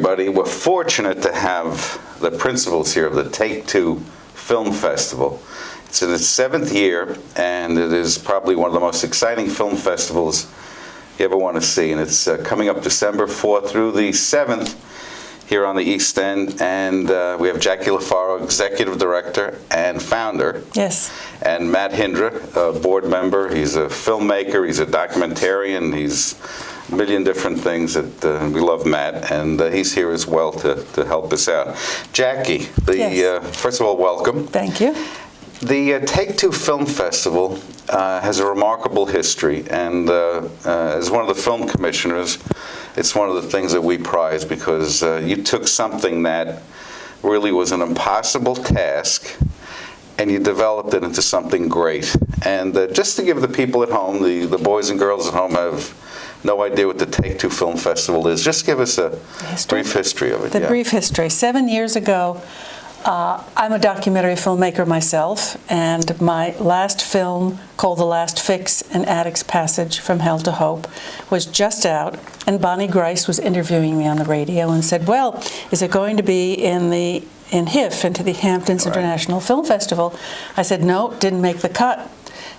everybody. We're fortunate to have the principals here of the Take-Two Film Festival. It's in its 7th year, and it is probably one of the most exciting film festivals you ever want to see. And it's coming up December 4th through the 7th here on the East End. And we have Jacqui Lofaro, Executive Director and Founder. Yes. And Matt Hindra, a board member. He's a filmmaker, he's a documentarian, he's a million different things that we love Matt, and he's here as well to help us out. Jacqui, first of all, welcome. Thank you. The Take-Two Film Festival has a remarkable history, and as one of the film commissioners, it's one of the things that we prize, because you took something that really was an impossible task and you developed it into something great. And just to give the people at home, the boys and girls at home have no idea what the Take-Two Film Festival is. Just give us a brief history of it. The brief history. 7 years ago, I'm a documentary filmmaker myself, and my last film, called The Last Fix, An Addict's Passage from Hell to Hope, was just out, and Bonnie Grice was interviewing me on the radio and said, well, is it going to be in HIF, into the Hamptons International Film Festival? I said, no, didn't make the cut.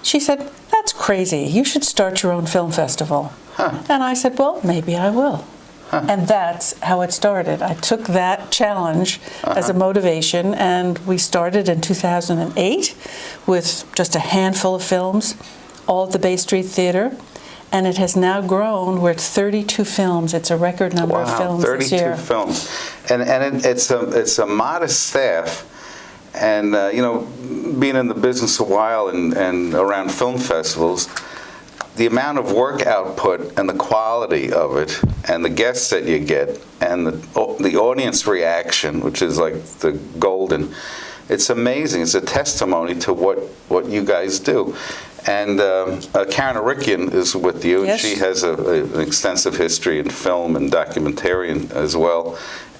She said, that's crazy. You should start your own film festival. Huh. And I said, well, maybe I will. Huh. And that's how it started. I took that challenge as a motivation, and we started in 2008 with just a handful of films, all at the Bay Street Theater, and it has now grown. We're at 32 films. It's a record number of films this year. 32 films. And it's a modest staff. And, you know, being in the business a while and around film festivals, the amount of work output and the quality of it and the guests that you get and the audience reaction, which is like the golden, it's amazing. It's a testimony to what you guys do. And Karen Arikian is with you, and she has an extensive history in film and documentarian as well,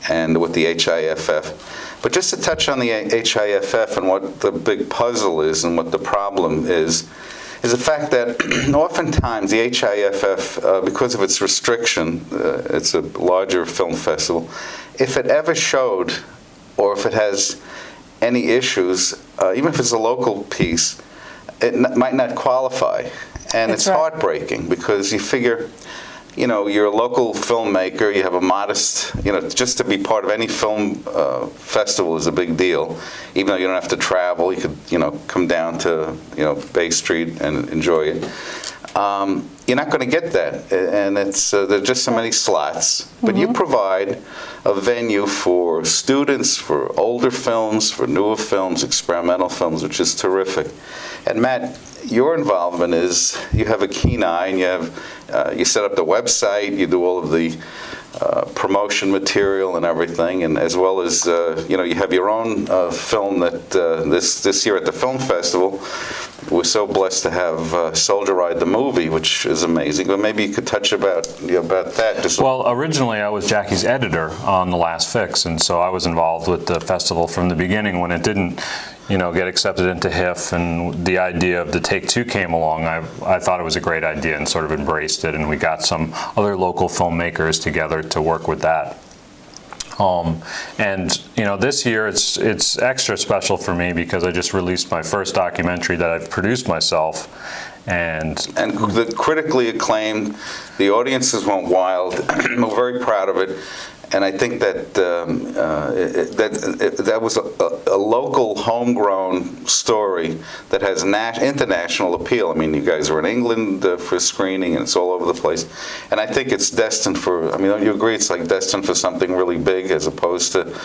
and with the HIFF. But just to touch on the HIFF and what the big puzzle is and what the problem is the fact that oftentimes the HIFF, because of its restriction, it's a larger film festival, if it ever showed or if it has any issues, even if it's a local piece, it might not qualify. And it's heartbreaking, because you figure, you know, you're a local filmmaker, you have a modest, you know, just to be part of any film festival is a big deal. Even though you don't have to travel, you could, you know, come down to, you know, Bay Street and enjoy it. You're not going to get that, and it's there's just so many slots. But you provide a venue for students, for older films, for newer films, experimental films, which is terrific. And Matt, your involvement is you have a keen eye, and you have you set up the website, you do all of the promotion material and everything, and as well as you know, you have your own film that this year at the film festival. We're so blessed to have Soldier Ride the movie, which is amazing. But maybe you could touch about that. Well, originally I was Jackie's editor on The Last Fix, and so I was involved with the festival from the beginning. When it didn't, you know, get accepted into HIF, and the idea of the Take-Two came along, I thought it was a great idea and sort of embraced it, and we got some other local filmmakers together to work with that. And you know, this year it's extra special for me because I just released my first documentary that I've produced myself, and the critically acclaimed. The audiences went wild. We're very proud of it. And I think that that was a local, homegrown story that has international appeal. I mean, you guys are in England for screening, and it's all over the place. And I think it's destined for. I mean, don't you agree? It's like destined for something really big, as opposed to,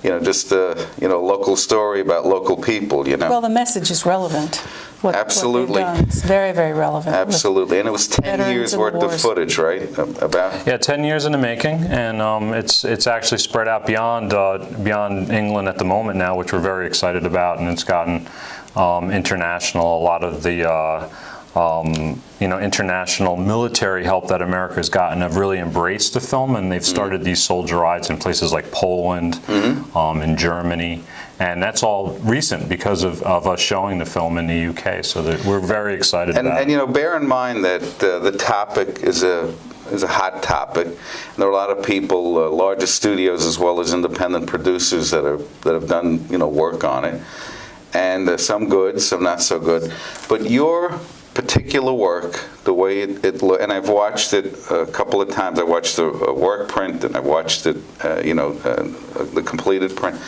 you know, just a local story about local people. You know. Well, the message is relevant. Absolutely. What they've done. It's very, very relevant. Absolutely. And it was 10 years worth of footage, right? Yeah, 10 years in the making, and it's actually spread out beyond England at the moment now, which we're very excited about, and it's gotten international. A lot of the international military help that America's gotten have really embraced the film, and they've started these soldier rides in places like Poland, in Germany. And that's all recent because of us showing the film in the UK, so that we're very excited about it. And you know, bear in mind that the topic is a is a hot topic. And there are a lot of people, larger studios as well as independent producers that have done work on it, and some good, some not so good. But your particular work, the way it and I've watched it a couple of times. I watched the work print, and I watched it, the completed print.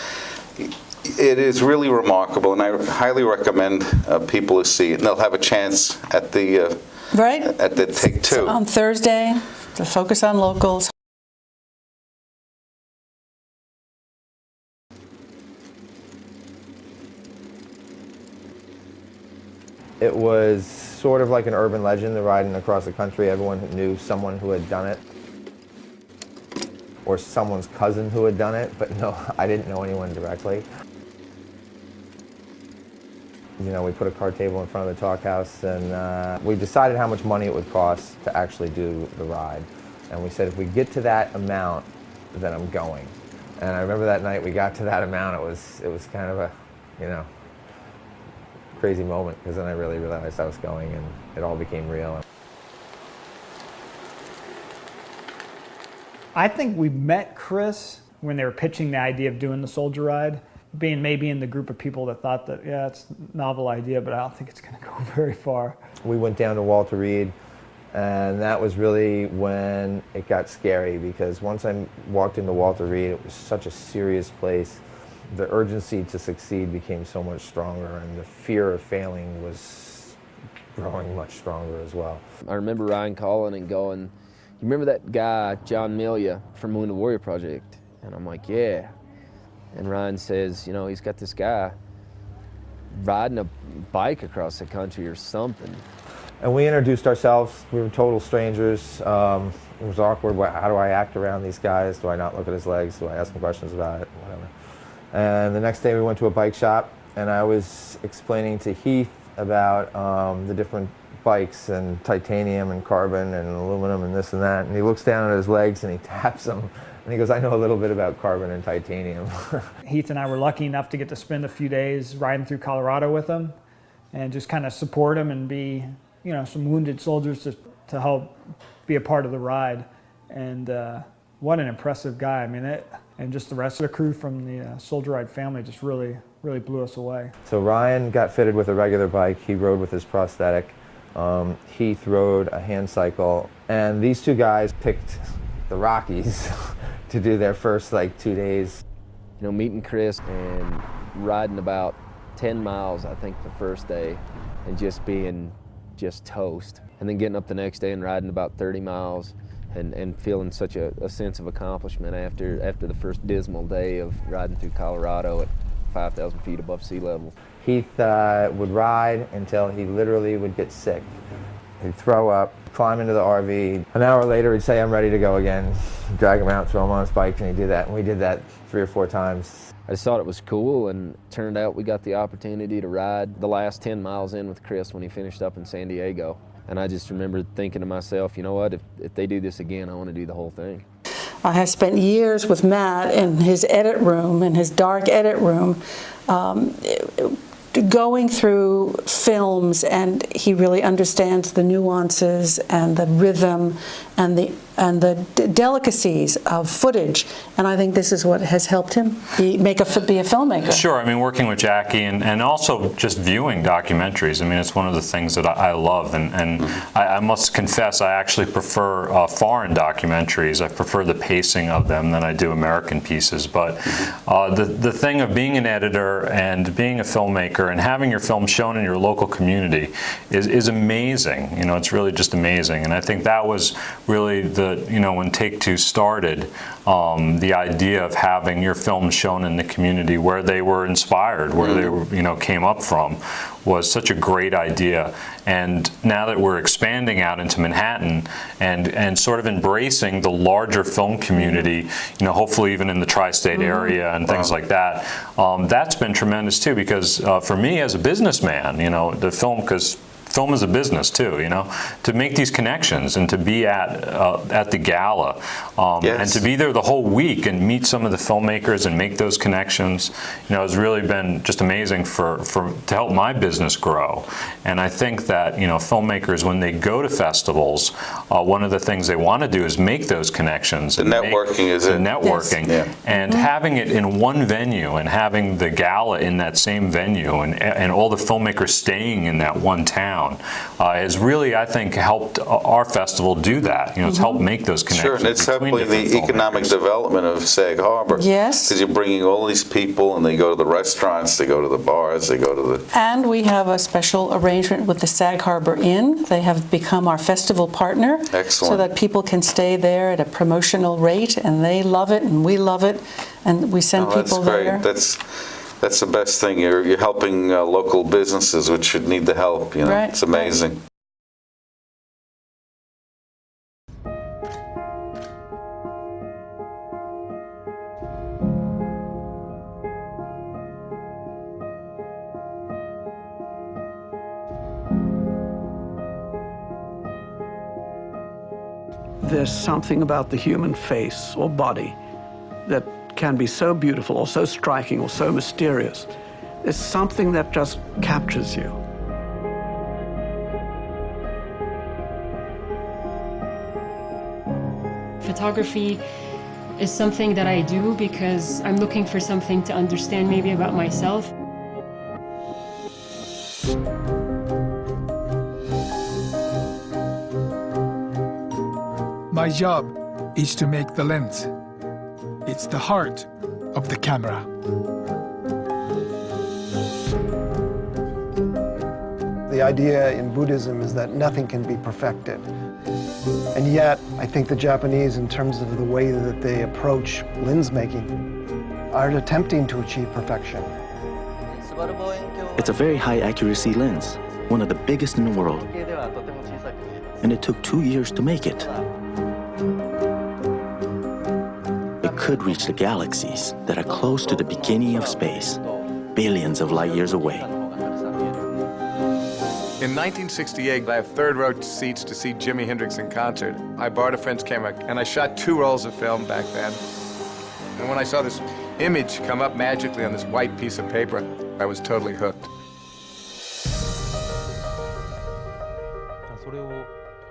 It is really remarkable, and I highly recommend people to see it. And they'll have a chance at the at the Take Two on Thursday. To focus on locals. It was sort of like an urban legend, the riding across the country. Everyone knew someone who had done it, or someone's cousin who had done it, but no, I didn't know anyone directly. We put a card table in front of the talk house, and we decided how much money it would cost to actually do the ride. And we said, if we get to that amount, then I'm going. And I remember that night we got to that amount. It was kind of a, crazy moment, because then I really realized I was going, and it all became real. I think we met Chris when they were pitching the idea of doing the Soldier Ride, being maybe in the group of people that thought that, yeah, it's a novel idea, but I don't think it's going to go very far. We went down to Walter Reed, and that was really when it got scary, because once I walked into Walter Reed, it was such a serious place. The urgency to succeed became so much stronger, and the fear of failing was growing much stronger as well. I remember Ryan calling and going, "You remember that guy, John Milia, from Wounded Warrior Project?" And I'm like, "Yeah." And Ryan says, he's got this guy riding a bike across the country or something. And we introduced ourselves. We were total strangers. It was awkward. How do I act around these guys? Do I not look at his legs? Do I ask him questions about it? Whatever. And the next day we went to a bike shop, and I was explaining to Heath about the different bikes, and titanium and carbon and aluminum and this and that. And he looks down at his legs and he taps them, and he goes, "I know a little bit about carbon and titanium." Heath and I were lucky enough to get to spend a few days riding through Colorado with him, and just kind of support him and be, some wounded soldiers to help be a part of the ride. And what an impressive guy. I mean, and just the rest of the crew from the Soldier Ride family just really blew us away. So Ryan got fitted with a regular bike. He rode with his prosthetic. Heath rode a hand cycle. And these two guys picked the Rockies to do their first 2 days. Meeting Chris and riding about 10 miles, I think, the first day, and just being toast. And then getting up the next day and riding about 30 miles. And feeling such a sense of accomplishment after the first dismal day of riding through Colorado at 5,000 feet above sea level. Heath would ride until he literally would get sick. He'd throw up, climb into the RV. An hour later, he'd say, "I'm ready to go again." Drag him out, throw him on his bike, and he'd do that. And we did that 3 or 4 times. I just thought it was cool, and it turned out we got the opportunity to ride the last 10 miles in with Chris when he finished up in San Diego. And I just remember thinking to myself, you know what, if they do this again, I want to do the whole thing. I have spent years with Matt in his edit room, in his dark edit room, going through films, and he really understands the nuances and the rhythm and the delicacies of footage, and I think this is what has helped him be a filmmaker. Sure, I mean, working with Jacqui and also just viewing documentaries. I mean, it's one of the things that I love, and I must confess, I actually prefer foreign documentaries. I prefer the pacing of them than I do American pieces. But the thing of being an editor and being a filmmaker and having your film shown in your local community is amazing. It's really just amazing, and I think that was really when Take Two started, the idea of having your film shown in the community where they were inspired, where they were, came up from, was such a great idea. And now that we're expanding out into Manhattan and sort of embracing the larger film community, hopefully even in the tri-state area and things like that, that's been tremendous too, because for me as a businessman, the film, because film is a business too, you know, to make these connections and to be at the gala and to be there the whole week and meet some of the filmmakers and make those connections, you know, has really been just amazing to help my business grow. And I think that, you know, filmmakers, when they go to festivals, one of the things they want to do is make those connections. The networking is it. Networking. Yes. Yeah. And having it in one venue and having the gala in that same venue and all the filmmakers staying in that one town has really, I think, helped our festival do that. You know, it's helped make those connections. Sure, and it's helping the economic development of Sag Harbor. Yes. Because you're bringing all these people, and they go to the restaurants, they go to the bars, they go to the... And we have a special arrangement with the Sag Harbor Inn. They have become our festival partner. Excellent. So that people can stay there at a promotional rate, and they love it, and we love it, and we send people there. That's the best thing. You're helping local businesses, which should need the help. You know, right. It's amazing. There's something about the human face or body that can be so beautiful or so striking or so mysterious. There's something that just captures you. Photography is something that I do because I'm looking for something to understand maybe about myself. My job is to make the lens. It's the heart of the camera. The idea in Buddhism is that nothing can be perfected. And yet, I think the Japanese, in terms of the way that they approach lens making, are attempting to achieve perfection. It's a very high accuracy lens, one of the biggest in the world. And it took 2 years to make it. It could reach the galaxies that are close to the beginning of space, billions of light years away. In 1968, I have third-row seats to see Jimi Hendrix in concert. I borrowed a friend's camera, and I shot 2 rolls of film back then. And when I saw this image come up magically on this white piece of paper, I was totally hooked.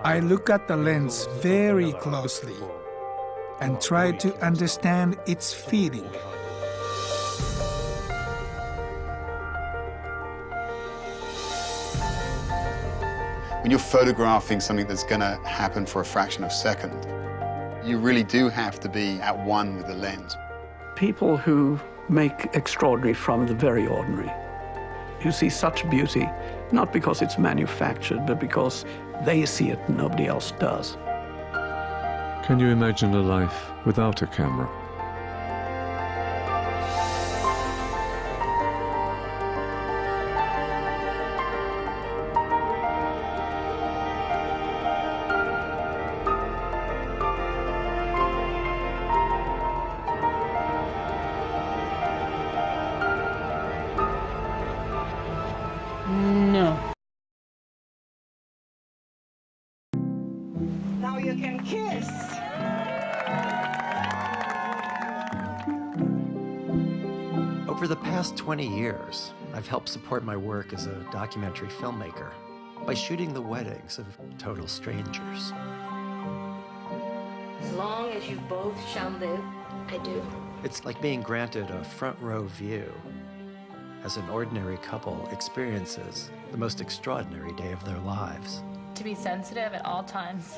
I look at the lens very closely and try to understand its feeling. When you're photographing something that's going to happen for a fraction of a second, you really do have to be at one with the lens. People who make extraordinary from the very ordinary, who see such beauty, not because it's manufactured, but because they see it and nobody else does. Can you imagine a life without a camera? No. Now you can kiss. Over the past 20 years, I've helped support my work as a documentary filmmaker by shooting the weddings of total strangers. As long as you both shall live, I do. It's like being granted a front row view as an ordinary couple experiences the most extraordinary day of their lives. To be sensitive at all times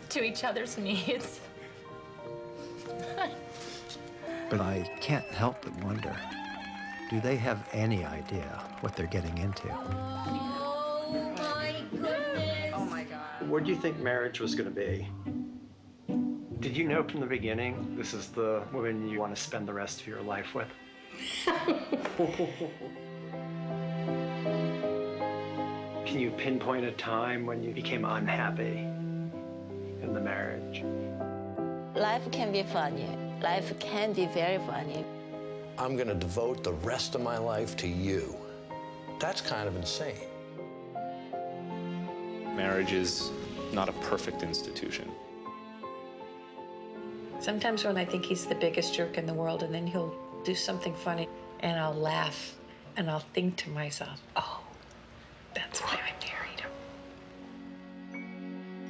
to each other's needs. But I can't help but wonder, do they have any idea what they're getting into? Oh my goodness. Oh my God. What did you think marriage was going to be? Did you know from the beginning this is the woman you want to spend the rest of your life with? Can you pinpoint a time when you became unhappy in the marriage? Life can be funny. Life can be very funny. I'm going to devote the rest of my life to you. That's kind of insane. Marriage is not a perfect institution. Sometimes when I think he's the biggest jerk in the world, and then he'll do something funny, and I'll laugh, and I'll think to myself, oh, that's why I married him.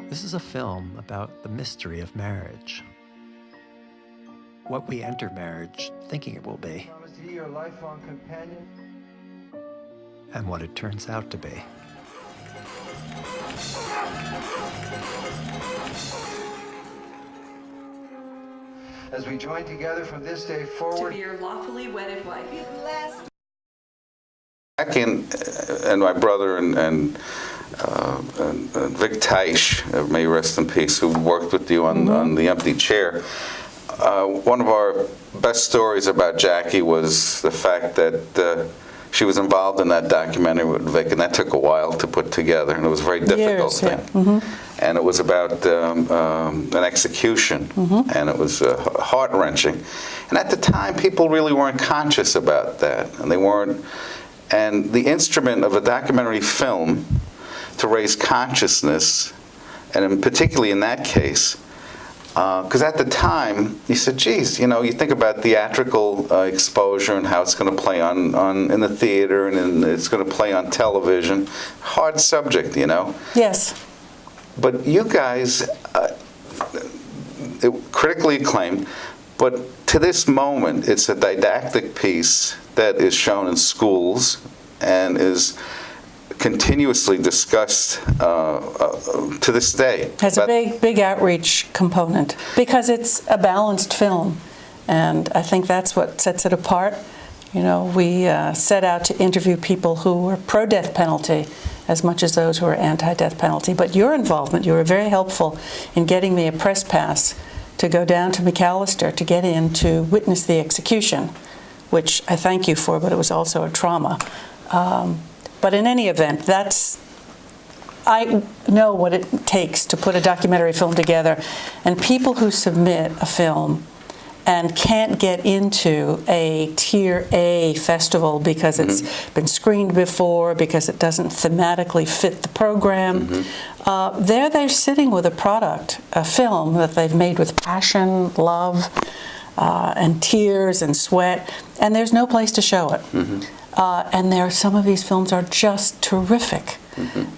This is a film about the mystery of marriage. What we enter marriage thinking it will be, Promise to be your lifelong companion. and what it turns out to be. As we join together from this day forward. To be your lawfully wedded wife. Jacqui and my brother and Vic Teisch, may he rest in peace, who worked with you on The Empty Chair. One of our best stories about Jacqui was the fact that she was involved in that documentary with Vic, and that took a while to put together, and it was a very difficult thing. And it was about an execution, and it was heart-wrenching. And at the time, people really weren't conscious about that, and they weren't. And the instrument of a documentary film to raise consciousness, and particularly in that case, because at the time, you said, geez, you know, you think about theatrical exposure and how it's going to play on in the theater and it's going to play on television. Hard subject, you know. Yes. But you guys, critically acclaimed, but to this moment, it's a didactic piece that is shown in schools and is continuously discussed to this day. Has a big outreach component because it's a balanced film, and I think that's what sets it apart. You know, we set out to interview people who were pro-death penalty as much as those who were anti-death penalty. But your involvement, you were very helpful in getting me a press pass to go down to McAllister to get in to witness the execution, which I thank you for, but it was also a trauma. But in any event, I know what it takes to put a documentary film together, and people who submit a film and can't get into a Tier A festival because it's been screened before, because it doesn't thematically fit the program, they're sitting with a product, a film that they've made with passion, love, and tears and sweat, and there's no place to show it. And some of these films are just terrific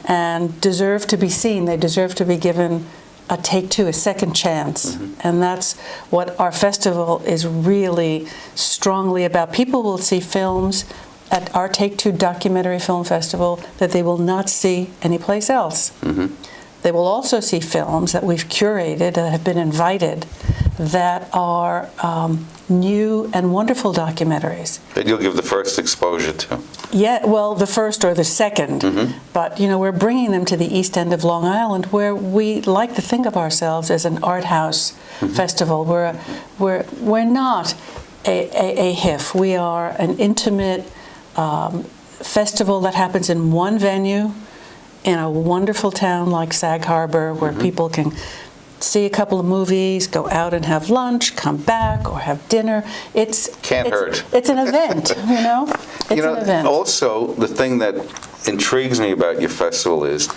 and deserve to be seen. They deserve to be given a take two, a second chance. And that's what our festival is really strongly about. People will see films at our Take Two Documentary Film Festival that they will not see anyplace else. They will also see films that we've curated, that have been invited, that are new and wonderful documentaries. That you'll give the first exposure to. Yeah, well, the first or the second. But, you know, we're bringing them to the East End of Long Island, where we like to think of ourselves as an art house festival. We're not a HIF. We are an intimate festival that happens in one venue in a wonderful town like Sag Harbor, where people can see a couple of movies, go out and have lunch, come back, or have dinner. Can't hurt. It's an event, you know? It's an event. Also, the thing that intrigues me about your festival is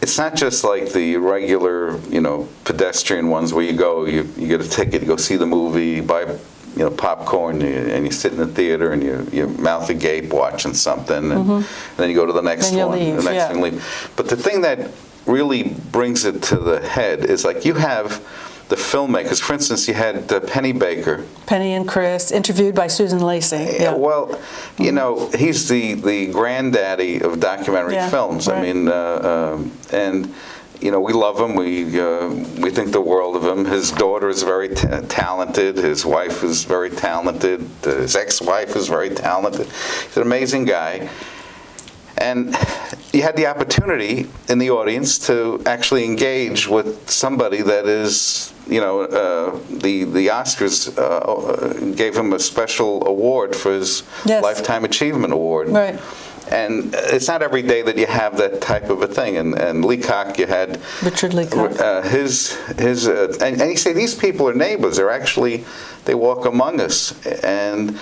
it's not just like the regular, you know, pedestrian ones where you go, you get a ticket, you go see the movie, you buy, you know, popcorn, and you sit in the theater and you mouth agape watching something, and then you go to the next one, the next thing leave. But the thing that really brings it to the head is, like, you have the filmmakers. For instance, you had Penny Baker. Penny and Chris, interviewed by Susan Lacey. Yeah. Well, you know, he's the granddaddy of documentary films. Right. I mean, and you know, we love him. We think the world of him. His daughter is very talented. His wife is very talented. His ex-wife is very talented. He's an amazing guy. And you had the opportunity in the audience to actually engage with somebody that is, you know, the Oscars gave him a special award for his Lifetime Achievement Award. Right. And it's not every day that you have that type of a thing. And Leacock, you had Richard Leacock. And you say these people are neighbors. They're actually, they walk among us. And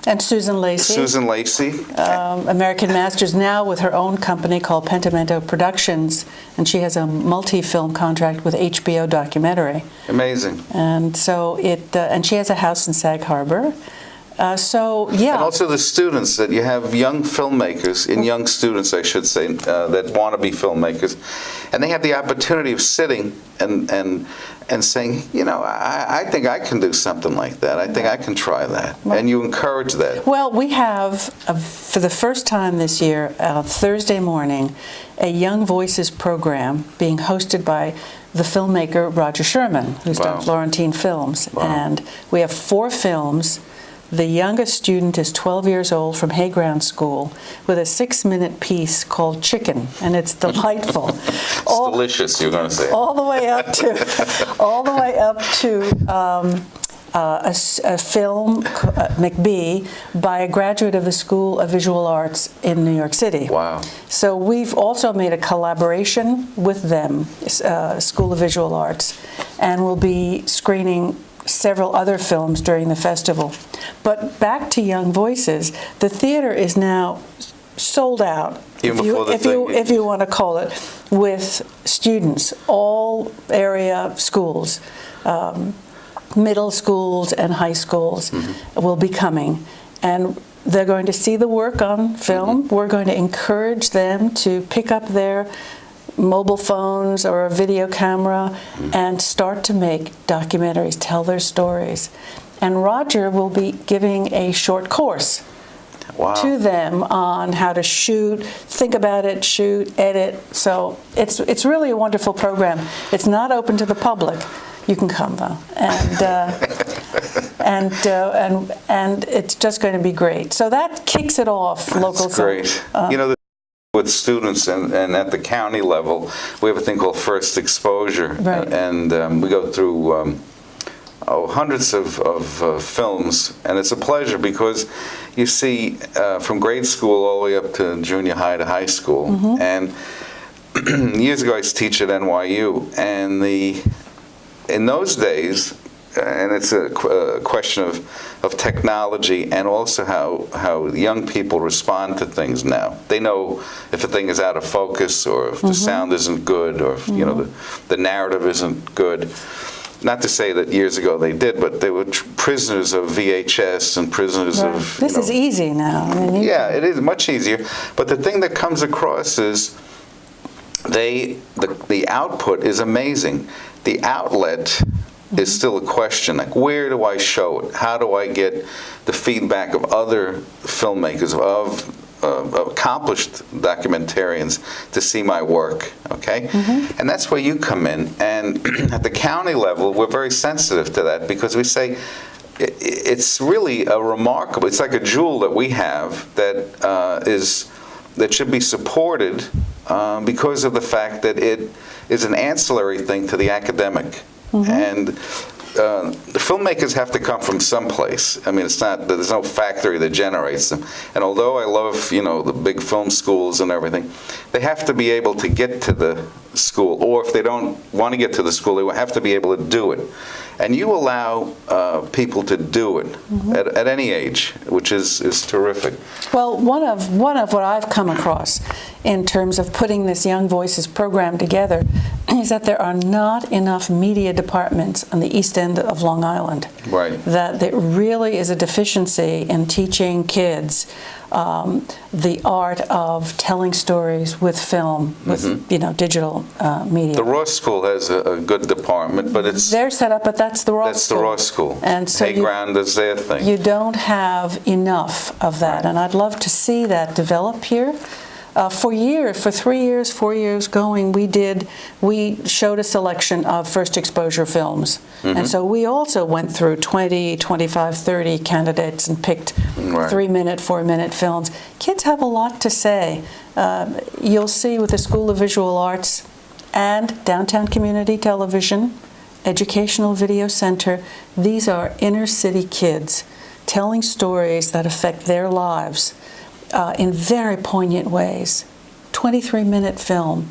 And Susan Lacey. Susan Lacey. American Masters now with her own company called Pentimento Productions, and she has a multi-film contract with HBO documentary. Amazing. And so and she has a house in Sag Harbor. So yeah. And also the students, that you have young filmmakers, young students I should say, that want to be filmmakers, and they have the opportunity of sitting and saying, you know, I think I can do something like that. I think I can try that. Well, and you encourage that. Well, we have, for the first time this year, Thursday morning, a Young Voices program being hosted by the filmmaker Roger Sherman, who's done Florentine films. Wow. And we have 4 films. The youngest student is 12 years old from Hayground School with a 6-minute piece called Chicken, and it's delightful. It's delicious, you're going to say. All the way up to a film, McBee, by a graduate of the School of Visual Arts in New York City. Wow. So we've also made a collaboration with them, School of Visual Arts, and we'll be screening several other films during the festival. But back to Young Voices, the theater is now sold out, if you want to call it, with students, all area schools, middle schools and high schools will be coming. And they're going to see the work on film. We're going to encourage them to pick up their mobile phones or a video camera and start to make documentaries, tell their stories. And Roger will be giving a short course to them on how to shoot, think about it, shoot, edit. So it's really a wonderful program. It's not open to the public. You can come though, and it's just going to be great. So that kicks it off. That's great. You know, with students and at the county level, we have a thing called First Exposure, and we go through hundreds of films, and it's a pleasure because you see from grade school all the way up to junior high to high school. And years ago I used to teach at NYU, and in those days, and it's a question of technology and also how young people respond to things now. They know if a thing is out of focus or if the sound isn't good or if, you know, the narrative isn't good. Not to say that years ago they did, but they were prisoners of VHS and prisoners of... This is easy now. I mean, yeah, it is much easier. But the thing that comes across is the output is amazing. The outlet is still a question, like where do I show it? How do I get the feedback of other filmmakers, of accomplished documentarians to see my work, okay? And that's where you come in. And at the county level, we're very sensitive to that because we say it's really a remarkable, it's like a jewel that we have that should be supported because of the fact that it is an ancillary thing to the academic. And the filmmakers have to come from someplace. I mean, it's not, there's no factory that generates them. And although I love, you know, the big film schools and everything, they have to be able to get to the school, or if they don't want to get to the school, they will have to be able to do it. And you allow people to do it at any age, which is terrific. Well, one of what I've come across in terms of putting this Young Voices program together is that there are not enough media departments on the east end of Long Island. Right. That there really is a deficiency in teaching kids the art of telling stories with film, with you know, digital media. The Ross School has a good department, but it's... They're set up, but that's the Ross School. That's the Ross School. And so Hayground is their thing. You don't have enough of that, and I'd love to see that develop here. For years, for 3 years, 4 years going, we showed a selection of first exposure films. And so we also went through 20, 25, 30 candidates and picked 3-minute, 4-minute films. Kids have a lot to say. You'll see with the School of Visual Arts and Downtown Community Television, Educational Video Center, these are inner city kids telling stories that affect their lives. In very poignant ways. 23-minute film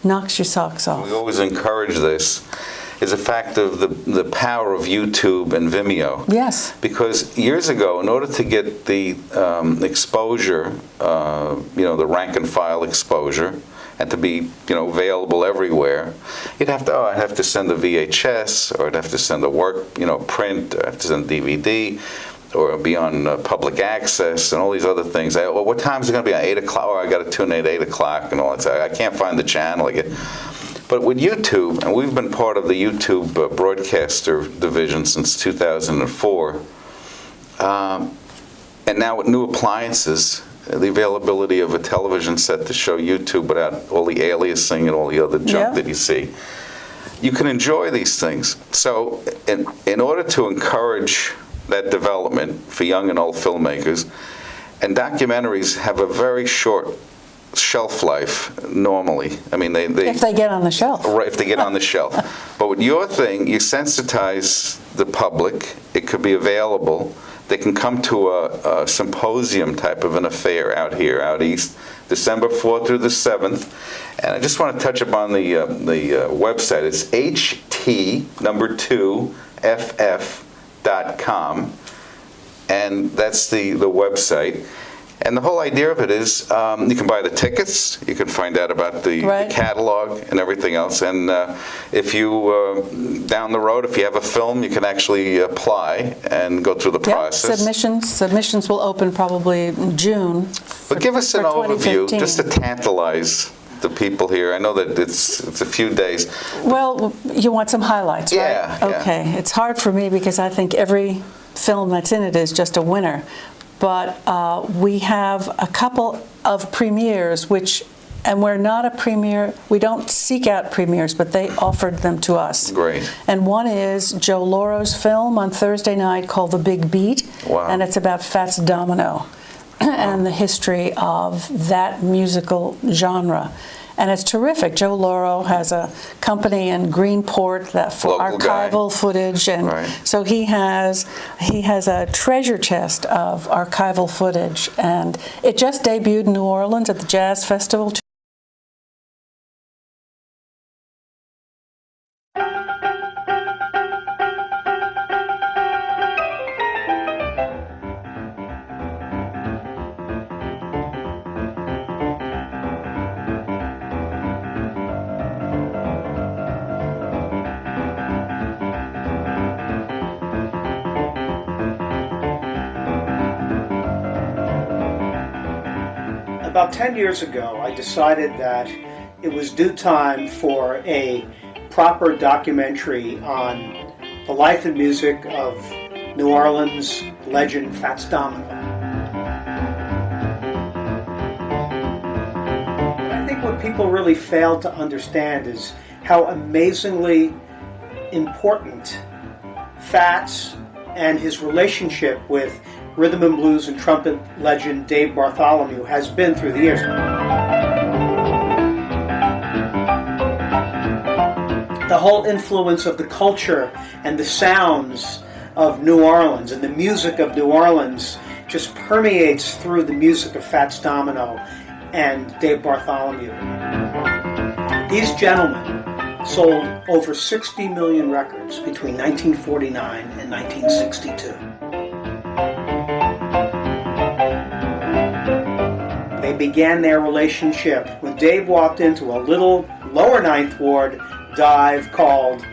knocks your socks off. We always encourage this. is the fact of the power of YouTube and Vimeo. Yes. Because years ago, in order to get the exposure, the rank and file exposure, and to be, available everywhere, I'd have to send a VHS, or I'd have to send a work, print, or I'd have to send a DVD, or be on public access, and all these other things. Well, what time is it going to be on 8 o'clock? Or I got to tune in at 8 o'clock, and all that. I can't find the channel. But with YouTube, and we've been part of the YouTube broadcaster division since 2004, and now with new appliances, the availability of a television set to show YouTube without all the aliasing and all the other junk that you see, you can enjoy these things. So in order to encourage that development for young and old filmmakers, and documentaries have a very short shelf life normally. I mean, they if they get on the shelf. Right, if they get on the shelf. But with your thing, you sensitize the public. It could be available. They can come to a symposium type of an affair out east, December 4th through the 7th. And I just want to touch upon the website. It's ht2ff.com, and that's the website. And the whole idea of it is you can buy the tickets, you can find out about the catalog and everything else, and if you, down the road, if you have a film, you can actually apply and go through the process. Submissions will open probably in June. But give us an overview, just to tantalize the people here. I know that it's a few days. Well, you want some highlights, right? Yeah. Okay. It's hard for me because I think every film that's in it is just a winner. But we have a couple of premieres, and we're not a premiere, we don't seek out premieres, but they offered them to us. Great. And one is Joe Loro's film on Thursday night called The Big Beat, and it's about Fats Domino and the history of that musical genre. And it's terrific. Joe Loro has a company in Greenport that for Local archival footage, and so he has a treasure chest of archival footage. And it just debuted in New Orleans at the Jazz Festival. About 10 years ago, I decided that it was due time for a proper documentary on the life and music of New Orleans legend Fats Domino. I think what people really failed to understand is how amazingly important Fats and his relationship with rhythm and blues and trumpet legend Dave Bartholomew has been through the years. The whole influence of the culture and the sounds of New Orleans and the music of New Orleans just permeates through the music of Fats Domino and Dave Bartholomew. These gentlemen sold over 60 million records between 1949 and 1962. They began their relationship when Dave walked into a little lower Ninth Ward dive called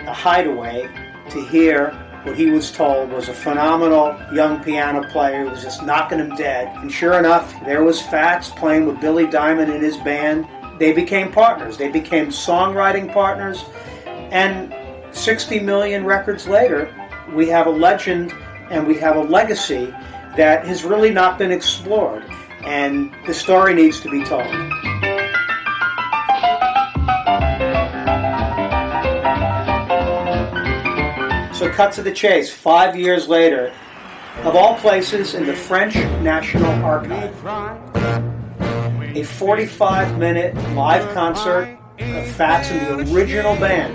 The Hideaway to hear what he was told was a phenomenal young piano player who was just knocking him dead. And sure enough, there was Fats playing with Billy Diamond in his band. They became partners. They became songwriting partners. And 60 million records later, we have a legend and we have a legacy that has really not been explored. And the story needs to be told. So cut to the chase, 5 years later, of all places in the French National Archive, a 45-minute live concert of Fats and the original band.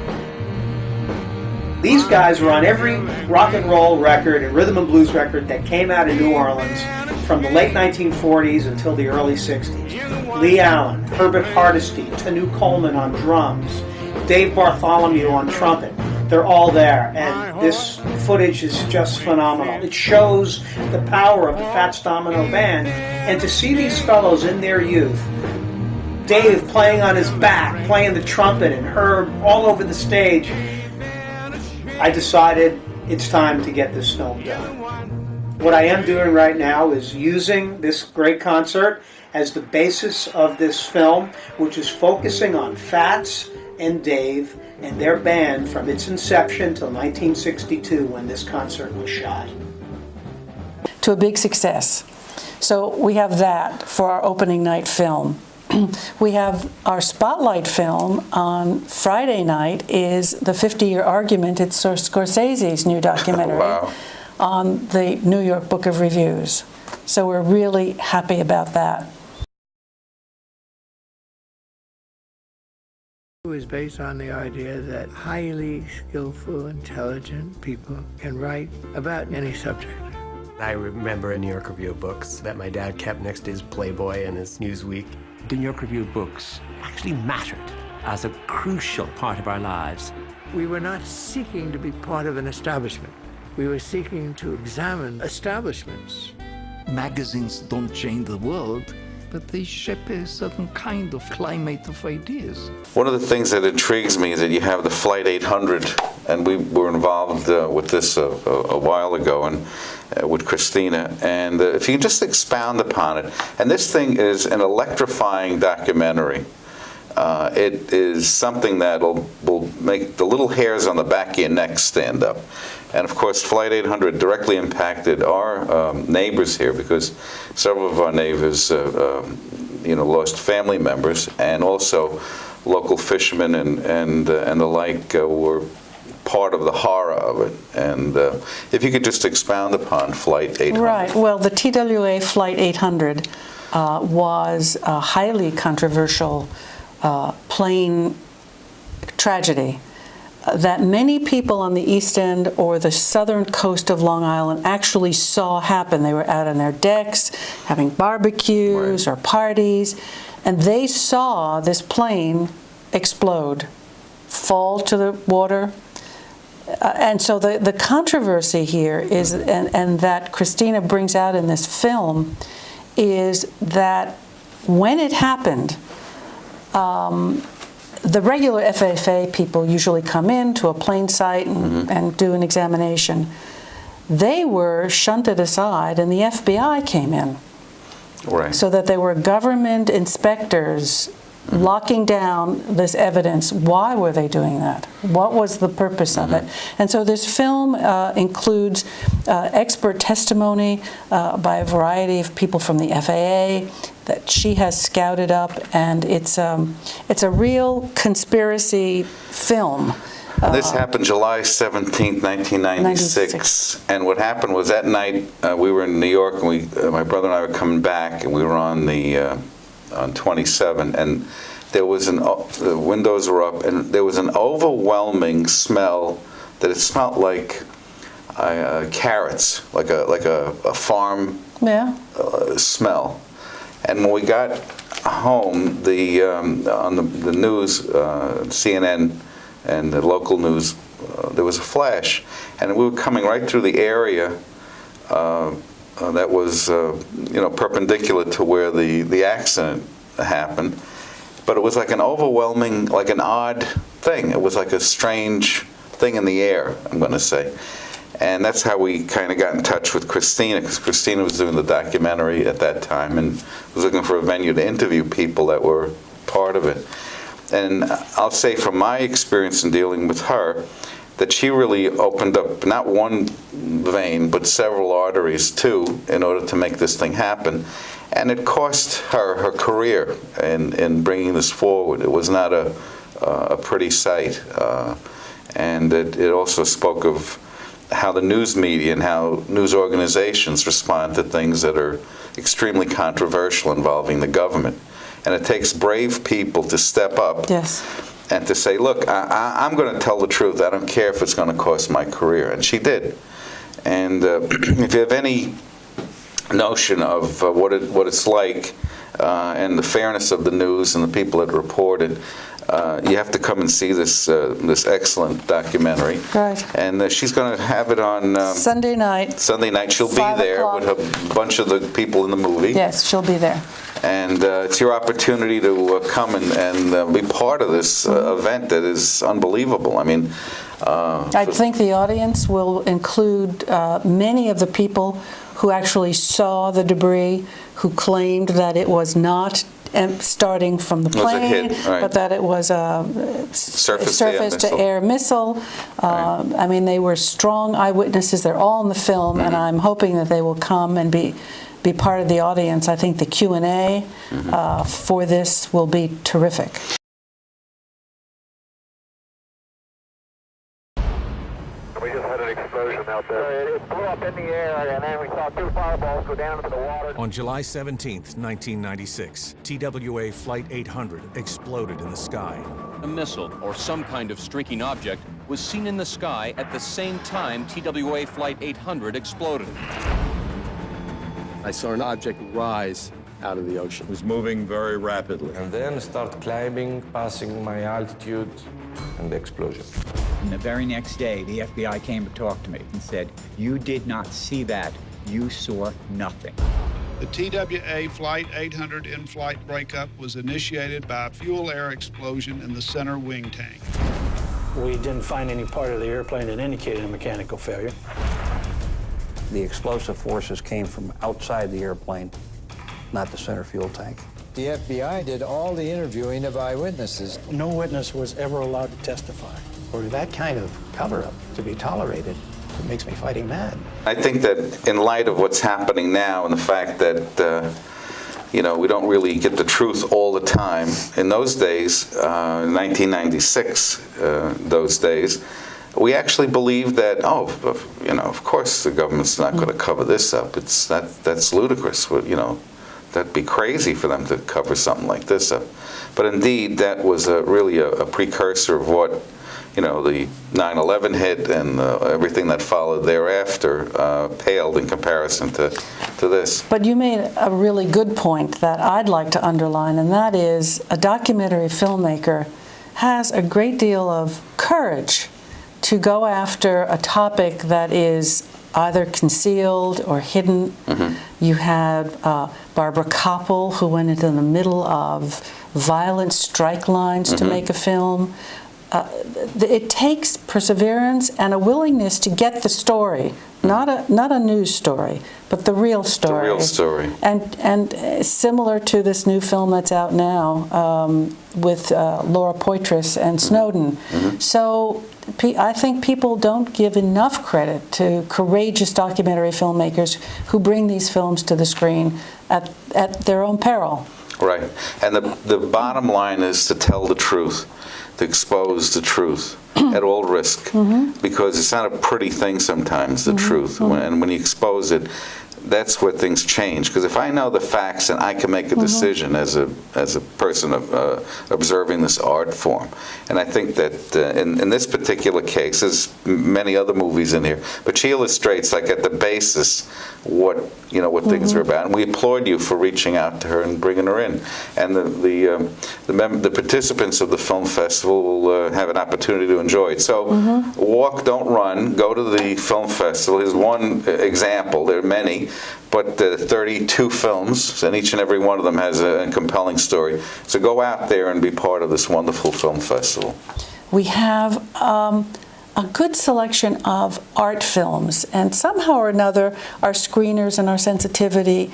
These guys were on every rock and roll record and rhythm and blues record that came out in New Orleans from the late 1940s until the early 60s. Lee Allen, Herbert Hardesty, Tanu Coleman on drums, Dave Bartholomew on trumpet. They're all there, and this footage is just phenomenal. It shows the power of the Fats Domino Band, and to see these fellows in their youth, Dave playing on his back, playing the trumpet, and Herb all over the stage, I decided it's time to get this film done. What I am doing right now is using this great concert as the basis of this film, which is focusing on Fats and Dave and their band from its inception till 1962 when this concert was shot. To a big success. So we have that for our opening night film. We have our spotlight film on Friday night is the 50-year argument. It's Scorsese's new documentary Wow. on the New York Book of Reviews. So we're really happy about that. It was based on the idea that highly skillful, intelligent people can write about any subject. I remember a New York Review of Books that my dad kept next to his Playboy and his Newsweek. The New York Review of Books actually mattered as a crucial part of our lives. We were not seeking to be part of an establishment. We were seeking to examine establishments. Magazines don't change the world, but they shape a certain kind of climate of ideas. One of the things that intrigues me is that you have the Flight 800, and we were involved with this a while ago, and with Christina, and if you can just expound upon it. And this thing is an electrifying documentary. It is something that will make the little hairs on the back of your neck stand up. And of course, Flight 800 directly impacted our neighbors here, because several of our neighbors lost family members, and also local fishermen and the like were part of the horror of it. And if you could just expound upon Flight 800. Right. Well, the TWA Flight 800 was a highly controversial plane tragedy that many people on the East End or the southern coast of Long Island actually saw happen. They were out on their decks having barbecues or parties, and they saw this plane explode, fall to the water. And so the controversy here is, and that Christina brings out in this film, is that when it happened, the regular FFA people usually come in to a plane site and do an examination. They were shunted aside, and the FBI came in. Right. So that there were government inspectors locking down this evidence. Why were they doing that? What was the purpose of it? And so this film includes expert testimony by a variety of people from the FAA that she has scouted up, and it's a real conspiracy film. This happened July 17th, 1996. And what happened was that night we were in New York, and my brother and I were coming back, and we were on the on 27, and there was the windows were up, and there was an overwhelming smell that it smelled like carrots, like a farm smell. And when we got home, on the news, CNN and the local news, there was a flash, and we were coming right through the area that was perpendicular to where the accident happened. But it was like an overwhelming, like an odd thing. It was like a strange thing in the air, I'm going to say. And that's how we kind of got in touch with Christina, because Christina was doing the documentary at that time and was looking for a venue to interview people that were part of it. And I'll say from my experience in dealing with her, that she really opened up not one vein, but several arteries too, in order to make this thing happen. And it cost her career in bringing this forward. It was not a pretty sight. And it also spoke of how the news media and how news organizations respond to things that are extremely controversial involving the government. And it takes brave people to step up and to say, look, I'm going to tell the truth. I don't care if it's going to cost my career. And she did. And if you have any notion of what it's like and the fairness of the news and the people that report it. You have to come and see this this excellent documentary. Right. And she's going to have it on Sunday night. Sunday night. She'll be there with a bunch of the people in the movie. Yes, she'll be there. And it's your opportunity to come and be part of this event that is unbelievable. I mean, I think the audience will include many of the people who actually saw the debris, who claimed that it was not starting from the plane, but that it was a surface-to-air missile. I mean, they were strong eyewitnesses. They're all in the film, and I'm hoping that they will come and be part of the audience. I think the Q&A for this will be terrific. We just had an explosion out there. It blew up in the air, and then we saw 2 fireballs go down into the water. On July 17th, 1996, TWA Flight 800 exploded in the sky. A missile or some kind of streaking object was seen in the sky at the same time TWA Flight 800 exploded. I saw an object rise out of the ocean. It was moving very rapidly. And then start climbing, passing my altitude, and the explosion. And the very next day, the FBI came to talk to me and said, "You did not see that. You saw nothing." The TWA Flight 800 in-flight breakup was initiated by a fuel-air explosion in the center wing tank. We didn't find any part of the airplane that indicated a mechanical failure. The explosive forces came from outside the airplane, not the center fuel tank. The FBI did all the interviewing of eyewitnesses. No witness was ever allowed to testify. For that kind of cover-up to be tolerated, it makes me fighting mad. I think that in light of what's happening now and the fact that you know, we don't really get the truth all the time. In those days, in 1996, those days, we actually believed that, oh, you know, of course the government's not going to cover this up. That's ludicrous. You know, that'd be crazy for them to cover something like this up. But indeed, that was really a precursor of what, you know, the 9/11 hit and everything that followed thereafter paled in comparison to this. But you made a really good point that I'd like to underline, and that is a documentary filmmaker has a great deal of courage to go after a topic that is either concealed or hidden. You had Barbara Koppel, who went into the middle of violent strike lines to make a film. It takes perseverance and a willingness to get the story, not a news story, but the real story. The real story. And similar to this new film that's out now with Laura Poitras and Snowden. So I think people don't give enough credit to courageous documentary filmmakers who bring these films to the screen at their own peril. Right. And the bottom line is to tell the truth, to expose the truth at all risk, because it's not a pretty thing sometimes, the truth. And when you expose it, that's where things change. Because if I know the facts and I can make a decision as a person observing this art form, and I think that in this particular case, there's many other movies in here, but she illustrates, like at the basis, what things are about. And we applaud you for reaching out to her and bringing her in. And the participants of the film festival will have an opportunity to enjoy it. So walk, don't run. Go to the film festival. Here's one example. There are many, but 32 films, and each and every one of them has a compelling story. So go out there and be part of this wonderful film festival. We have a good selection of art films, and somehow or another our screeners and our sensitivity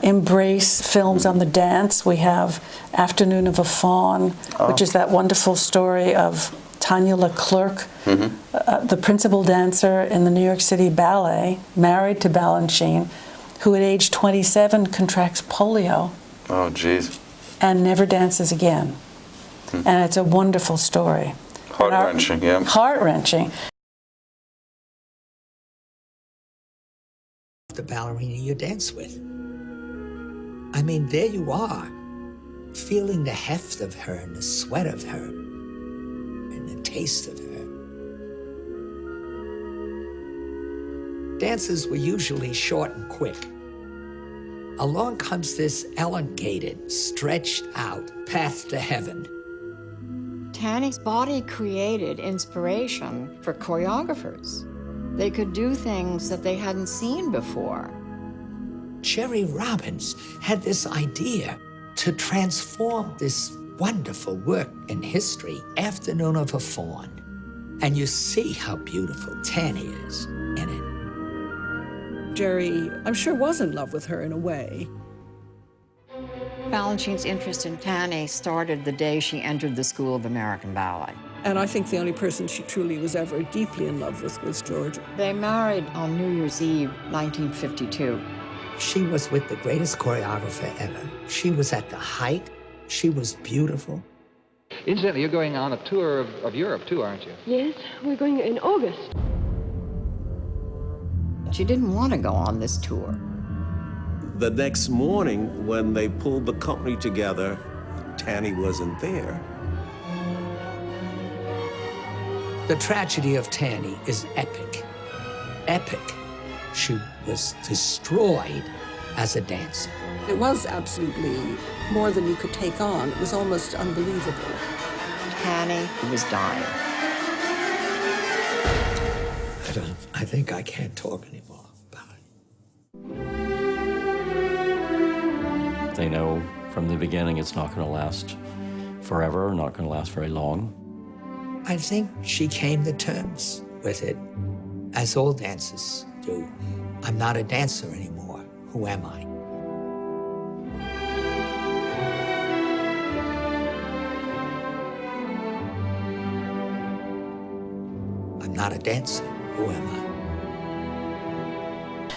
embrace films on the dance. We have Afternoon of a Faun, which is that wonderful story of Tanya Leclerc, the principal dancer in the New York City Ballet, married to Balanchine, who at age 27 contracts polio. Oh, geez. And never dances again. And it's a wonderful story. Heart-wrenching, yeah. Heart-wrenching. The ballerina you dance with. I mean, there you are, feeling the heft of her and the sweat of her and the taste of her. Dances were usually short and quick. along comes this elongated, stretched out path to heaven. Tanny's body created inspiration for choreographers. They could do things that they hadn't seen before. Jerry Robbins had this idea to transform this wonderful work in history, Afternoon of a Faun. And you see how beautiful Tanny is in it. Jerry, I'm sure, was in love with her in a way. Balanchine's interest in Tanny started the day she entered the School of American Ballet. And I think the only person she truly was ever deeply in love with was George. They married on New Year's Eve, 1952. She was with the greatest choreographer ever. She was at the height. She was beautiful. Incidentally, you're going on a tour of Europe, too, aren't you? Yes, we're going in August. She didn't want to go on this tour. The next morning, when they pulled the company together, Tanny wasn't there. The tragedy of Tanny is epic. Epic. She was destroyed as a dancer. It was absolutely more than you could take on. It was almost unbelievable. Tanny was dying. I think I can't talk anymore about it. They know from the beginning it's not going to last forever, not going to last very long. I think she came to terms with it, as all dancers do. I'm not a dancer anymore. Who am I? I'm not a dancer. Who am I?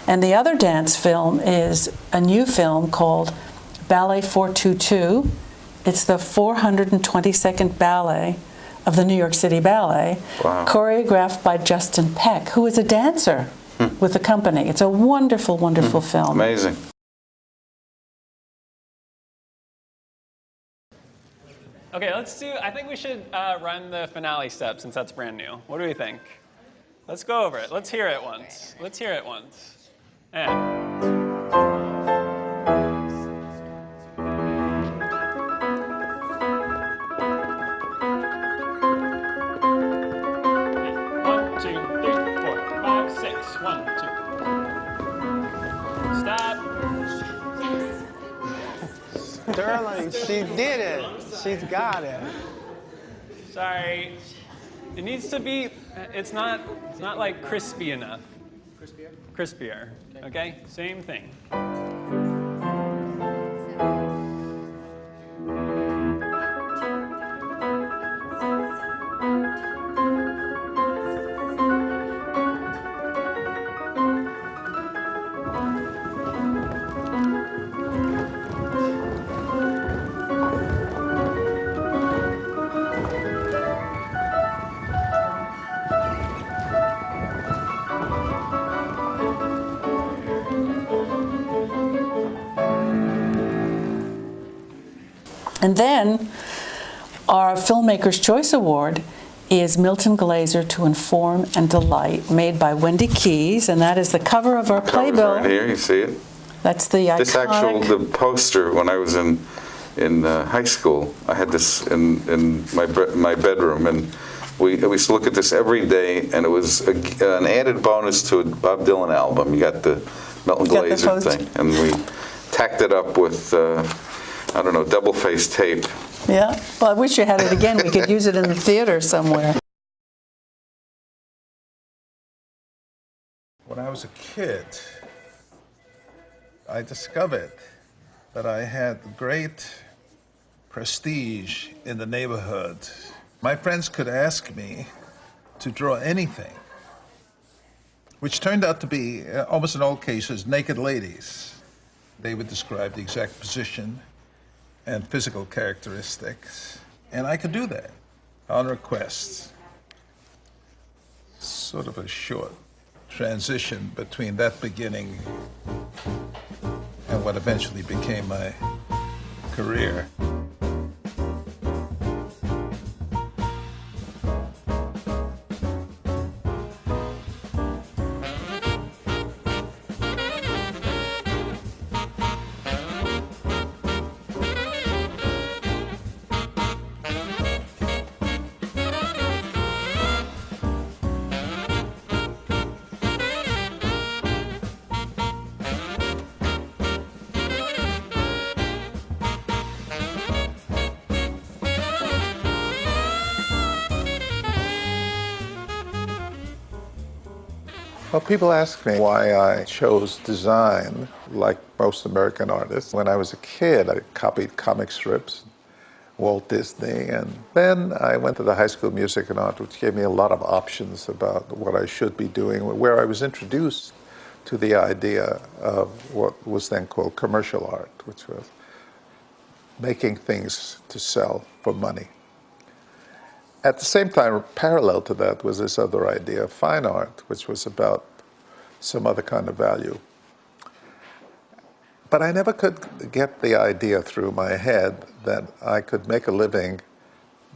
And the other dance film is a new film called Ballet 422. It's the 422nd ballet of the New York City Ballet, choreographed by Justin Peck, who is a dancer with the company. It's a wonderful, wonderful film. Amazing. Okay, I think we should run the finale step since that's brand new. What do we think? Let's go over it. Let's hear it once. Let's hear it once. And. 1, 2. Stop. Sterling, she did it. She's got it. Sorry. It needs to be, it's not like crispy enough. Crispier? Crispier. Okay? Same thing. And then our Filmmaker's Choice Award is Milton Glaser to Inform and Delight, made by Wendy Keyes, and that is the cover of our playbill. Right here, you see it? That's the iconic. This the poster, when I was in high school, I had this in my bedroom, and we used to look at this every day, and it was an added bonus to a Bob Dylan album. You got the Milton Glaser thing, and we tacked it up with I don't know, double-faced tape. Yeah, well, I wish you had it again. We could use it in the theater somewhere. When I was a kid, I discovered that I had great prestige in the neighborhood. My friends could ask me to draw anything, which turned out to be, almost in all cases, naked ladies. They would describe the exact position and physical characteristics, and I could do that on request. Sort of a short transition between that beginning and what eventually became my career. Well, people ask me why I chose design, like most American artists. When I was a kid, I copied comic strips, Walt Disney, and then I went to the High School of Music and Art, which gave me a lot of options about what I should be doing, where I was introduced to the idea of what was then called commercial art, which was making things to sell for money. At the same time, parallel to that was this other idea of fine art, which was about some other kind of value. But I never could get the idea through my head that I could make a living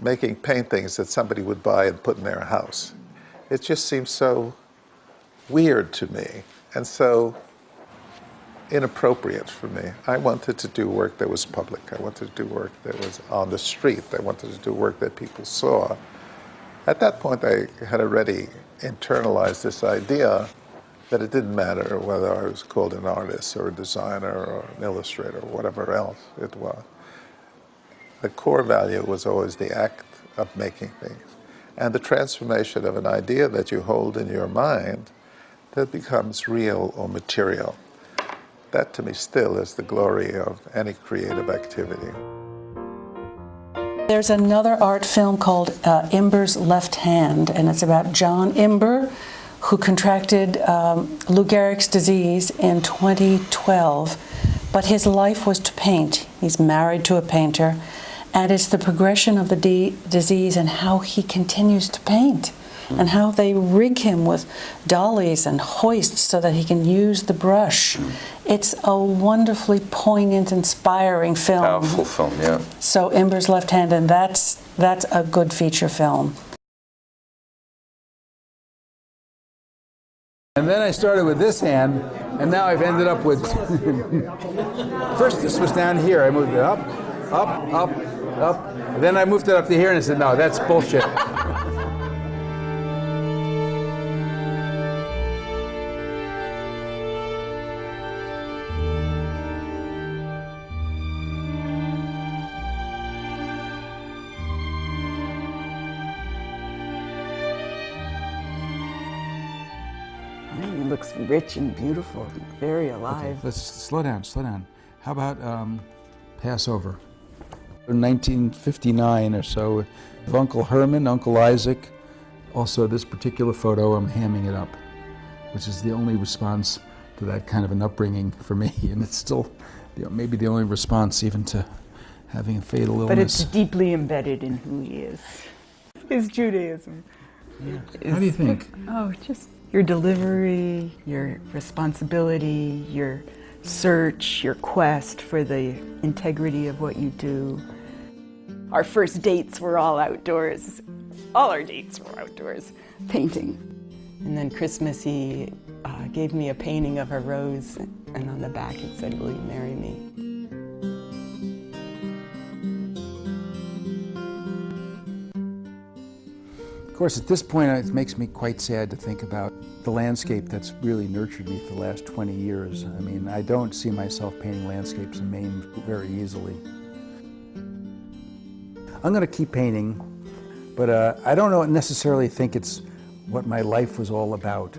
making paintings that somebody would buy and put in their house. It just seemed so weird to me and so inappropriate for me. I wanted to do work that was public. I wanted to do work that was on the street. I wanted to do work that people saw. At that point, I had already internalized this idea that it didn't matter whether I was called an artist or a designer or an illustrator or whatever else it was. The core value was always the act of making things and the transformation of an idea that you hold in your mind that becomes real or material. That, to me, still is the glory of any creative activity. There's another art film called Imber's Left Hand, and it's about John Imber, who contracted Lou Gehrig's disease in 2012, but his life was to paint. He's married to a painter, and it's the progression of the disease and how he continues to paint, and how they rig him with dollies and hoists so that he can use the brush. It's a wonderfully poignant, inspiring film. Powerful film, yeah. So Imber's Left Hand, and that's a good feature film. And then I started with this hand, and now I've ended up with... First this was down here. I moved it up, up, up, up. And then I moved it up to here and I said, no, that's bullshit. It looks rich and beautiful, very alive. Okay, let's slow down, slow down. How about Passover? In 1959 or so, of Uncle Herman, Uncle Isaac. Also, this particular photo, I'm hamming it up, which is the only response to that kind of an upbringing for me. And it's still maybe the only response even to having a fatal illness. But it's deeply embedded in who he is. His Judaism. Yeah. How do you think? Oh, just your delivery, your responsibility, your search, your quest for the integrity of what you do. Our first dates were all outdoors. All our dates were outdoors, painting. And then Christmas, he gave me a painting of a rose, and on the back it said, "Will you marry me?" Of course, at this point, it makes me quite sad to think about the landscape that's really nurtured me for the last 20 years. I mean, I don't see myself painting landscapes in Maine very easily. I'm going to keep painting, but I don't necessarily think it's what my life was all about.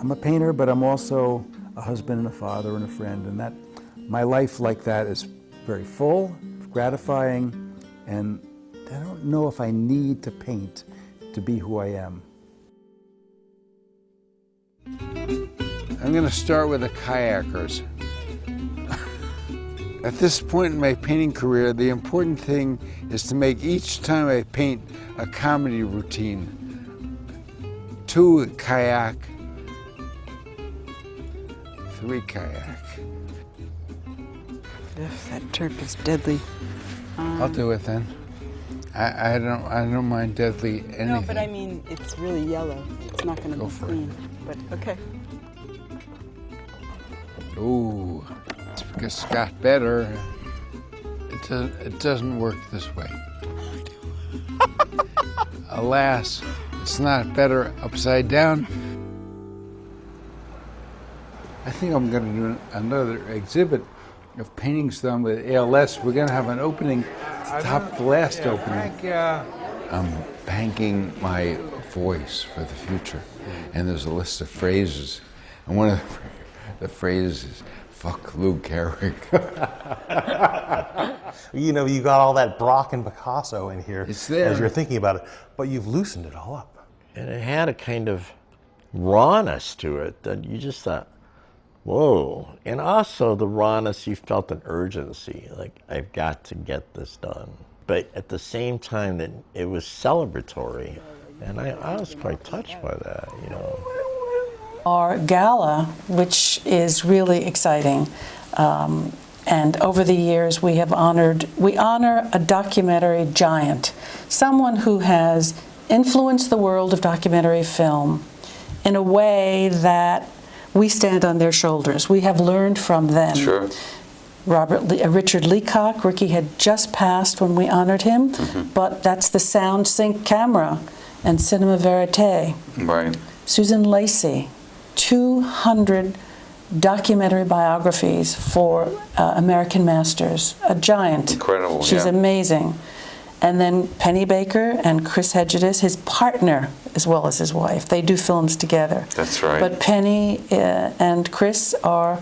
I'm a painter, but I'm also a husband and a father and a friend, and that my life like that is very full, gratifying, and I don't know if I need to paint to be who I am. I'm going to start with the kayakers. At this point in my painting career, the important thing is to make each time I paint a comedy routine. 2 kayak, 3 kayak. That Turk is deadly. I'll do it then. I don't mind deadly anything. No, but I mean, it's really yellow. It's not going to be clean, but okay. Ooh, it's got better. It doesn't work this way. Alas, it's not better upside down. I think I'm going to do another exhibit of paintings done with ALS. We're going to have an opening to top the last opening. I'm banking my voice for the future. and there's a list of phrases. And one of the phrases is, "Fuck Lou Gehrig." You know, you got all that Brock and Picasso in here It's there. as you're thinking about it, but you've loosened it all up. And it had a kind of rawness to it that you just thought, whoa. And also the rawness, you felt an urgency, like, I've got to get this done. But at the same time, that it was celebratory. And I was quite touched by that, you know. Our gala, which is really exciting, and over the years we honor a documentary giant, someone who has influenced the world of documentary film in a way that we stand on their shoulders. We have learned from them. Sure. Richard Leacock, Ricky had just passed when we honored him, but that's the Sound Sync camera and Cinema Verite. Right. Susan Lacey, 200 documentary biographies for American Masters, a giant. Incredible, She's yeah. amazing. And then Penny Baker and Chris Hedges, his partner, as well as his wife. They do films together. That's right. But Penny and Chris are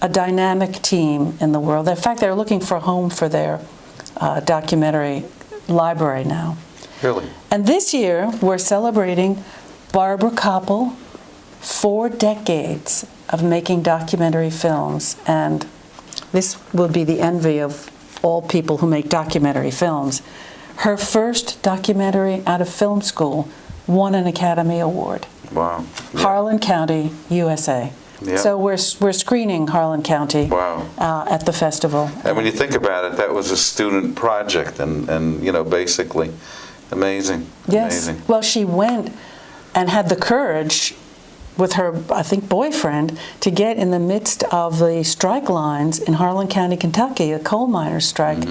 a dynamic team in the world. In fact, they're looking for a home for their documentary library now. Really? And this year, we're celebrating Barbara Koppel, 4 decades of making documentary films. And this will be the envy of all people who make documentary films. Her first documentary out of film school won an Academy Award. Wow. Yeah. Harlan County, USA. Yeah. So we're screening Harlan County Wow. At the festival. And when you think about it, that was a student project, and you know, basically, amazing. Yes. Amazing. Well, she went and had the courage with her, I think, boyfriend, to get in the midst of the strike lines in Harlan County, Kentucky, a coal miners' strike.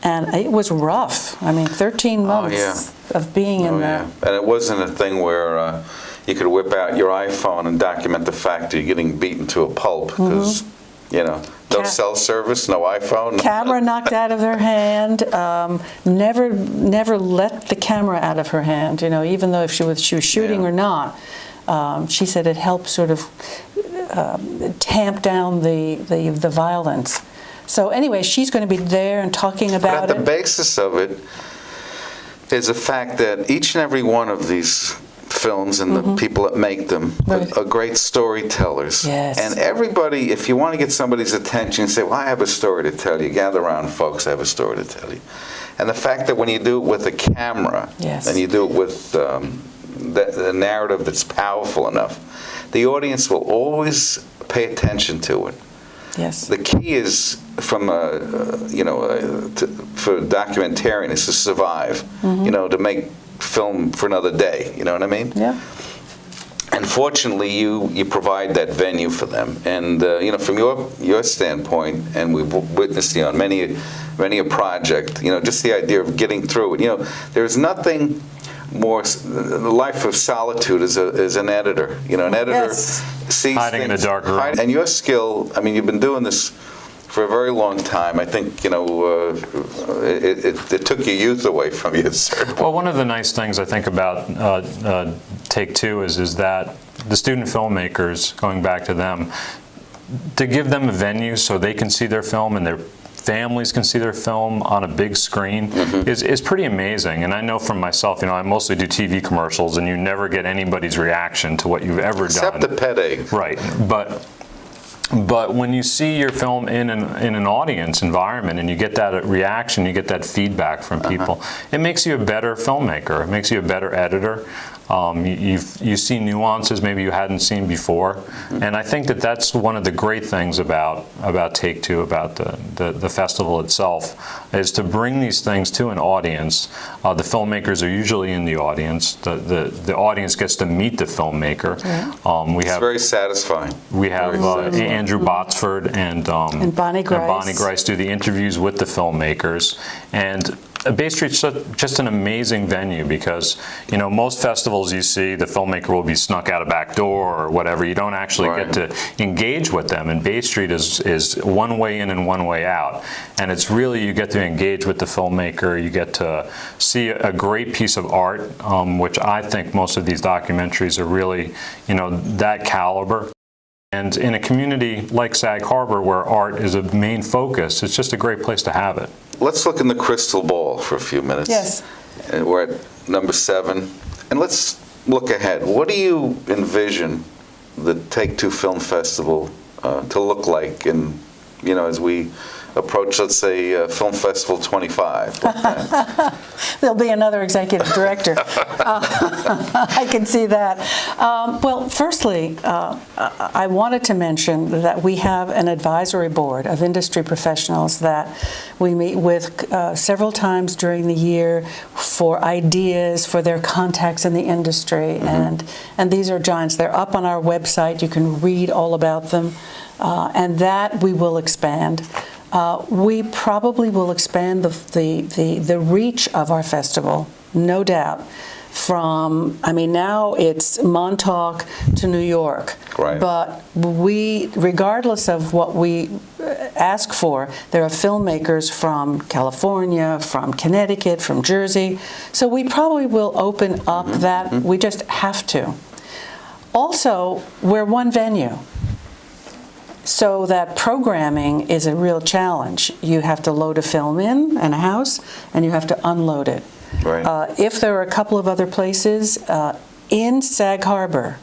And it was rough. I mean, 13 months of being in there. And it wasn't a thing where you could whip out your iPhone and document the fact that you're getting beaten to a pulp, because, you know, no cell service, no iPhone. Camera knocked out of her hand. Never let the camera out of her hand, you know, even though if she was shooting or not. She said it helped sort of tamp down the violence. So anyway, she's going to be there and talking about it. But at the basis of it is the fact that each and every one of these films and the people that make them are great storytellers. Yes. And everybody, if you want to get somebody's attention, say, well, I have a story to tell you. Gather around, folks, I have a story to tell you. And the fact that when you do it with a camera, and you do it with the narrative that's powerful enough, the audience will always pay attention to it. Yes. The key is, from for documentarian, is to survive. You know, to make film for another day. You know what I mean? Yeah. And fortunately, you provide that venue for them. And you know, from your standpoint, and we've witnessed on many a project. You know, just the idea of getting through it. You know, there's nothing more. The life of solitude is an editor. You know, an editor sees hiding in a dark room. And your skill. I mean, you've been doing this for a very long time. I think, you know, it took your youth away from you. Well, one of the nice things I think about Take Two is that the student filmmakers, going back to them, to give them a venue so they can see their film and their families can see their film on a big screen is pretty amazing. And I know from myself, you know, I mostly do TV commercials, and you never get anybody's reaction to what you've ever done. Except the pet egg. Right. But when you see your film in an audience environment and you get that reaction, you get that feedback from people, it makes you a better filmmaker. It makes you a better editor. You see nuances maybe you hadn't seen before, and I think that that's one of the great things about Take Two, about the festival itself, is to bring these things to an audience. The filmmakers are usually in the audience. The audience gets to meet the filmmaker. It's very satisfying. We have Andrew Botsford and Bonnie Grice. do the interviews with the filmmakers, and Bay Street's just an amazing venue because, you know, most festivals you see, the filmmaker will be snuck out a back door or whatever. You don't actually get to engage with them. And Bay Street is one way in and one way out. And it's really, you get to engage with the filmmaker. You get to see a great piece of art, which I think most of these documentaries are really, you know, that caliber. And in a community like Sag Harbor where art is a main focus, it's just a great place to have it. Let's look in the crystal ball for a few minutes. Yes. We're at number 7. And let's look ahead. What do you envision the Take Two Film Festival to look like in, you know, as we approach, let's say, Film Festival 25? There'll be another executive director. I can see that. Well, firstly, I wanted to mention that we have an advisory board of industry professionals that we meet with several times during the year for ideas, for their contacts in the industry. And these are giants. They're up on our website. You can read all about them. And that we will expand. We probably will expand the reach of our festival, no doubt. From, I mean, now it's Montauk to New York. Right. But we, regardless of what we ask for, there are filmmakers from California, from Connecticut, from Jersey. So we probably will open up that. We just have to. Also, we're one venue. So that programming is a real challenge. You have to load a film in a house, and you have to unload it. Right. If there are a couple of other places in Sag Harbor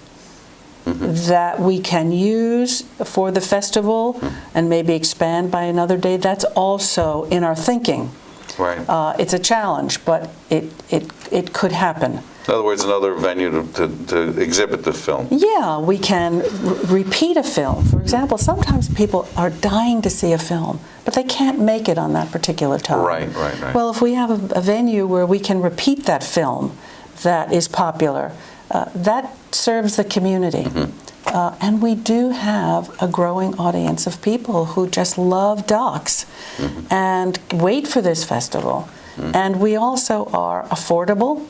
that we can use for the festival and maybe expand by another day, that's also in our thinking. Right. It's a challenge, but it could happen. In other words, another venue to exhibit the film. Yeah, we can repeat a film. For example, sometimes people are dying to see a film, but they can't make it on that particular time. Right. Well, if we have a venue where we can repeat that film that is popular, that serves the community. And we do have a growing audience of people who just love docs and wait for this festival. And we also are affordable.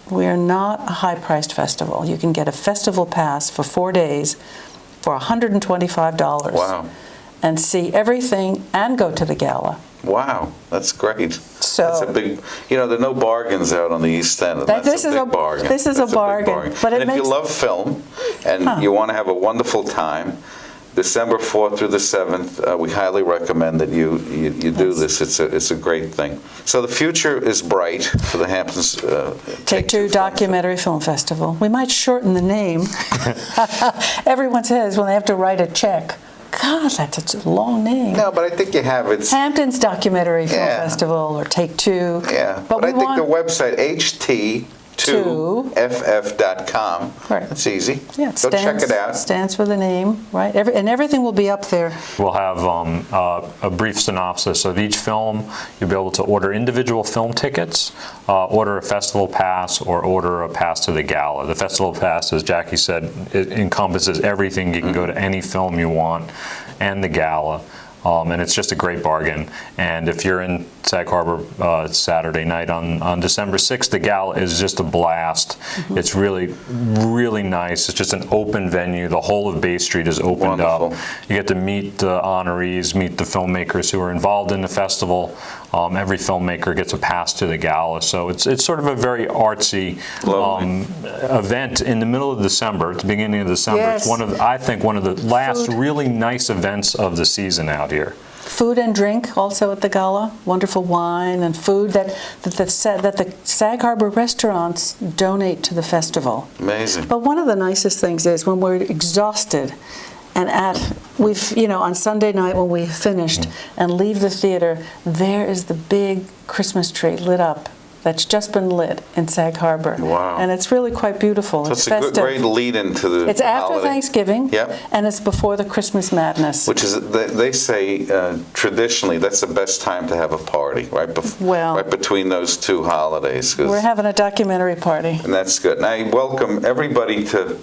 We are not a high-priced festival. You can get a festival pass for 4 days for $125. Wow. And see everything and go to the gala. Wow, that's great. So that's a big, you know, there are no bargains out on the East End. And that's a big bargain. This is a bargain. But and if you love film and you want to have a wonderful time, December 4th through the 7th, we highly recommend that you do this. It's a great thing. So the future is bright for the Hamptons Take Two Documentary Film Festival. We might shorten the name. Everyone says when they have to write a check, God, that's such a long name. No, but I think you have it. Hamptons Documentary Film Festival or Take Two. Yeah, but I think the website, ht2ff.com. Right. That's easy. Yeah, Go check it out. Stands for the name, right? And everything will be up there. We'll have a brief synopsis of each film. You'll be able to order individual film tickets, order a festival pass, or order a pass to the gala. The festival pass, as Jacqui said, it encompasses everything. You can go to any film you want and the gala. And it's just a great bargain. And if you're in Sag Harbor Saturday night on December 6th, the gala is just a blast. It's really, really nice. It's just an open venue. The whole of Bay Street is opened up. You get to meet the honorees, meet the filmmakers who are involved in the festival. Every filmmaker gets a pass to the gala. So it's sort of a very artsy event in the middle of December, at the beginning of December. Yes. It's I think one of the last really nice events of the season out here. Food and drink also at the gala. Wonderful wine and food that the Sag Harbor restaurants donate to the festival. Amazing. But one of the nicest things is when we're exhausted and on Sunday night when we finished and leave the theater, there is the big Christmas tree lit up that's just been lit in Sag Harbor. Wow. And it's really quite beautiful. So it's a great lead-in to the It's after holiday. Thanksgiving, and it's before the Christmas madness. Which is, they say, traditionally, that's the best time to have a party, right? Right between those two holidays. We're having a documentary party. And that's good. And I welcome everybody to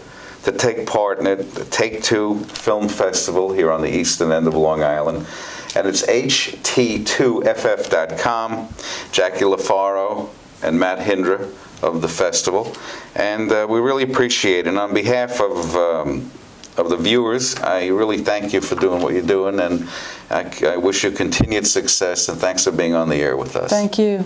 take part in it, the Take Two Film Festival here on the eastern end of Long Island. and it's ht2ff.com. Jacqui Lofaro and Matt Hindra of the festival, and we really appreciate it. And on behalf of the viewers, I really thank you for doing what you're doing, and I wish you continued success, and thanks for being on the air with us. Thank you.